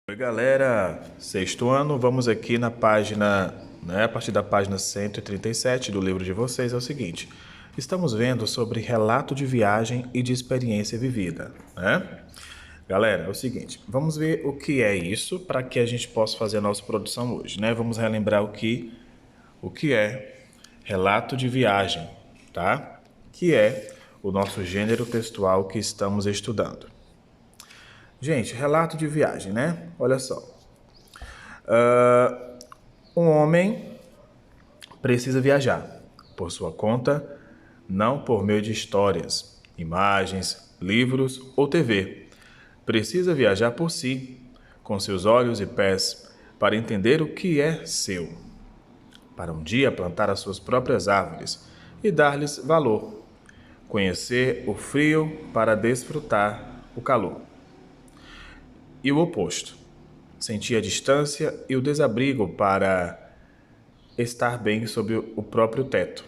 Oi, galera, sexto ano, vamos aqui na página, a partir da página 137 do livro de vocês, é o seguinte: estamos vendo sobre relato de viagem e de experiência vivida, né? Galera, é o seguinte, vamos ver o que é isso para que a gente possa fazer a nossa produção hoje, né? Vamos relembrar o que é relato de viagem, tá? Que é o nosso gênero textual que estamos estudando. Gente, relato de viagem, né? Olha só. Um homem precisa viajar por sua conta, não por meio de histórias, imagens, livros ou TV. Precisa viajar por si, com seus olhos e pés, para entender o que é seu, para um dia plantar as suas próprias árvores e dar-lhes valor. Conhecer o frio para desfrutar o calor. E o oposto. Sentir a distância e o desabrigo para estar bem sob o próprio teto.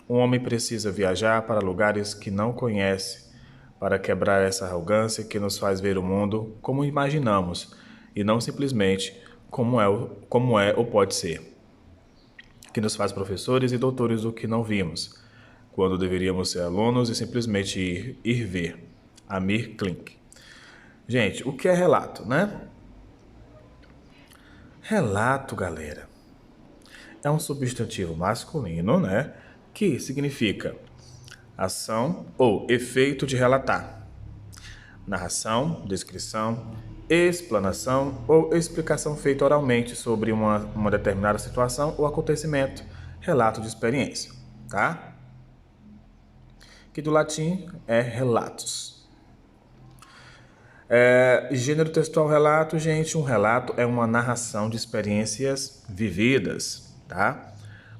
Um homem precisa viajar para lugares que não conhece, para quebrar essa arrogância que nos faz ver o mundo como imaginamos e não simplesmente como é ou pode ser, que nos faz professores e doutores do que não vimos, quando deveríamos ser alunos e simplesmente ir ver. Amir Klink. Gente, o que é relato, né? Relato, galera, é um substantivo masculino, né? Que significa ação ou efeito de relatar. Narração, descrição, explanação ou explicação feita oralmente sobre uma determinada situação ou acontecimento. Relato de experiência, tá? Que do latim é relatos. Gênero textual relato, gente, um relato é uma narração de experiências vividas, tá?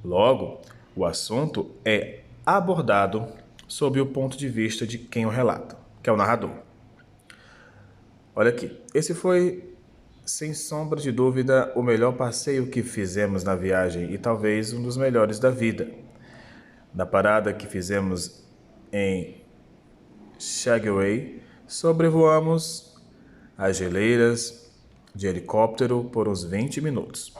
Logo, o assunto é abordado sob o ponto de vista de quem o relata, que é o narrador. Olha aqui, esse foi, sem sombra de dúvida, o melhor passeio que fizemos na viagem e talvez um dos melhores da vida. Na parada que fizemos em Skagway, sobrevoamos as geleiras de helicóptero por uns 20 minutos.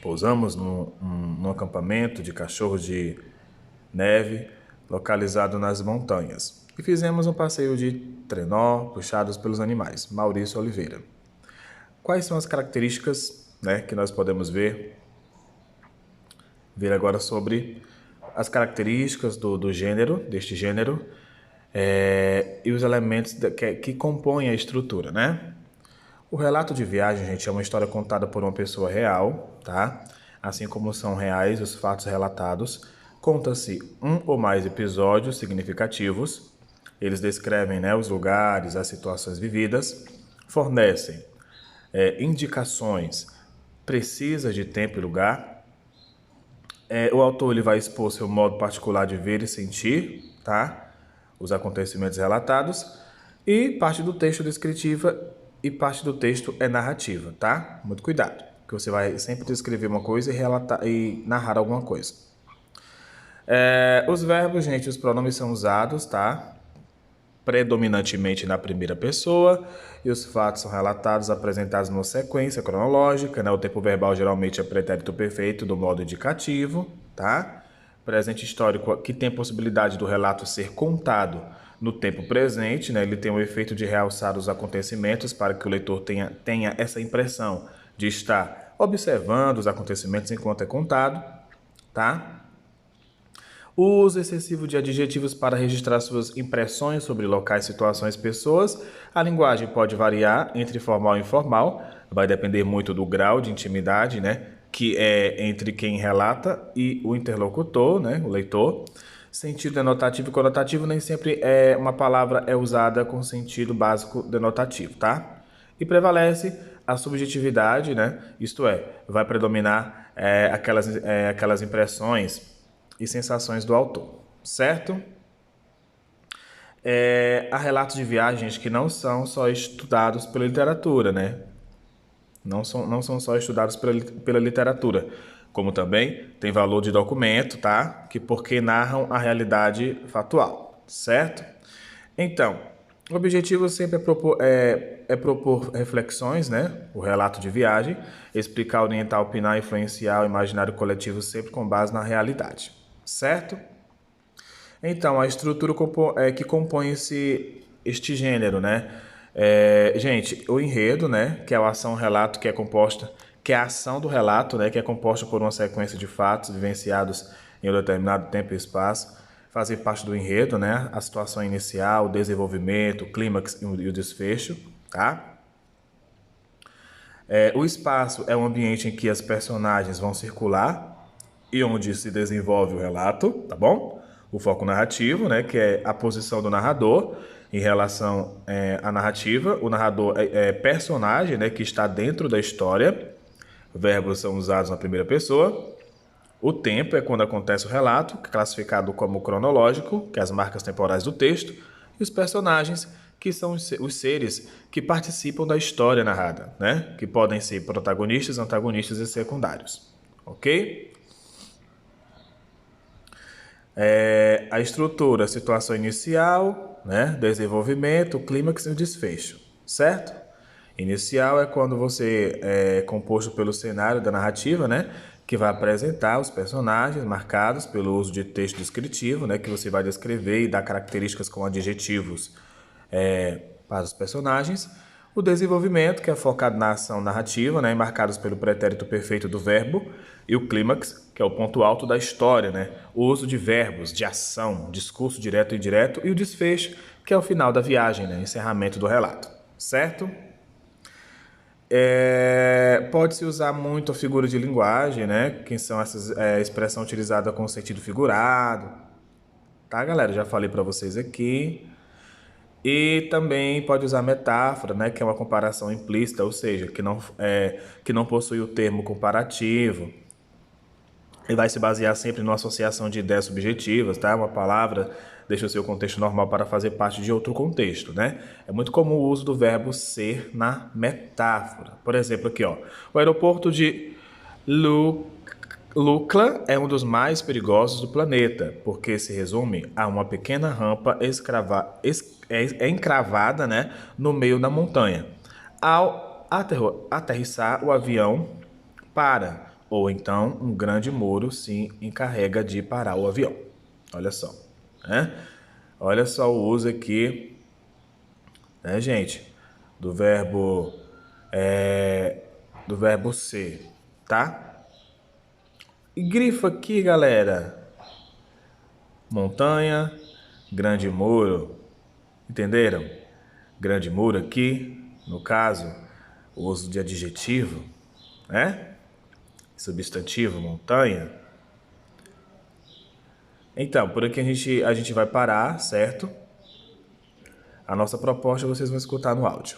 Pousamos num acampamento de cachorros de neve localizado nas montanhas e fizemos um passeio de trenó puxados pelos animais. Maurício Oliveira. Quais são as características, que nós podemos ver agora sobre as características do gênero, deste gênero, e os elementos que compõem a estrutura, né? O relato de viagem, gente, é uma história contada por uma pessoa real, tá? Assim como são reais os fatos relatados, conta-se um ou mais episódios significativos. Eles descrevem, os lugares, as situações vividas, fornecem indicações precisas de tempo e lugar. O autor ele vai expor seu modo particular de ver e sentir, tá? Os acontecimentos relatados, e parte do texto é descritiva e parte do texto é narrativa, tá? Muito cuidado, que você vai sempre descrever uma coisa e relatar e narrar alguma coisa. Os verbos, gente, os pronomes são usados, tá? Predominantemente na primeira pessoa, e os fatos são relatados, apresentados numa sequência cronológica, né? O tempo verbal geralmente é pretérito perfeito do modo indicativo, tá? Presente histórico que tem possibilidade do relato ser contado no tempo presente, né? Ele tem o efeito de realçar os acontecimentos para que o leitor tenha essa impressão de estar observando os acontecimentos enquanto é contado, tá? O uso excessivo de adjetivos para registrar suas impressões sobre locais, situações, pessoas. A linguagem pode variar entre formal e informal, vai depender muito do grau de intimidade, que é entre quem relata e o interlocutor, o leitor. Sentido denotativo e conotativo, nem sempre uma palavra é usada com sentido básico denotativo, tá? E prevalece a subjetividade, Isto é, vai predominar aquelas impressões e sensações do autor, certo? Há relatos de viagens que não são só estudados pela literatura, Não são só estudados pela literatura, como também tem valor de documento, tá? Porque narram a realidade factual, certo? Então, O objetivo sempre é propor reflexões, né? O relato de viagem, explicar, orientar, opinar, influenciar o imaginário coletivo sempre com base na realidade, certo? Então, a estrutura que compõe este gênero, né? Gente, o enredo, né? Que é a ação relato que é composta, que é a ação do relato, né? Que é composta por uma sequência de fatos vivenciados em um determinado tempo e espaço, fazem parte do enredo, né? A situação inicial, o desenvolvimento, o clímax e o desfecho, tá? O espaço é um ambiente em que as personagens vão circular e onde se desenvolve o relato, tá bom? O foco narrativo, né, que é a posição do narrador em relação à narrativa. O narrador é personagem, né, que está dentro da história. Verbos são usados na primeira pessoa. O tempo é quando acontece o relato, que é classificado como cronológico, que é as marcas temporais do texto, e os personagens, que são os seres que participam da história narrada, né? Que podem ser protagonistas, antagonistas e secundários. Ok? A estrutura, situação inicial, né? Desenvolvimento, clímax e o desfecho, certo? Inicial é quando você é composto pelo cenário da narrativa, né? Que vai apresentar os personagens marcados pelo uso de texto descritivo, né? Que você vai descrever e dar características com adjetivos para os personagens. O desenvolvimento, que é focado na ação narrativa, né, marcados pelo pretérito perfeito do verbo, e o clímax, que é o ponto alto da história, né, o uso de verbos, de ação, discurso direto e indireto, e o desfecho, que é o final da viagem, né, encerramento do relato, certo? Pode-se usar muito a figura de linguagem, né, que são essas expressão utilizada com sentido figurado, tá, galera? Já falei para vocês aqui. E também pode usar metáfora, né, que é uma comparação implícita, ou seja, que não possui o termo comparativo. E vai se basear sempre numa associação de ideias subjetivas, tá? Uma palavra deixa o seu contexto normal para fazer parte de outro contexto, né? É muito comum o uso do verbo ser na metáfora. Por exemplo, aqui, ó, o aeroporto de Lukla é um dos mais perigosos do planeta, porque se resume a uma pequena rampa encravada, né, no meio da montanha. Ao aterrissar, o avião para, ou então um grande muro se encarrega de parar o avião. Olha só, né? Olha só o uso aqui, né, gente, do verbo do verbo ser, tá? E grifa aqui, galera. Montanha, grande muro. Entenderam? Grande muro aqui, no caso, o uso de adjetivo, né? Substantivo, montanha. Então, por aqui a gente vai parar, certo? A nossa proposta vocês vão escutar no áudio.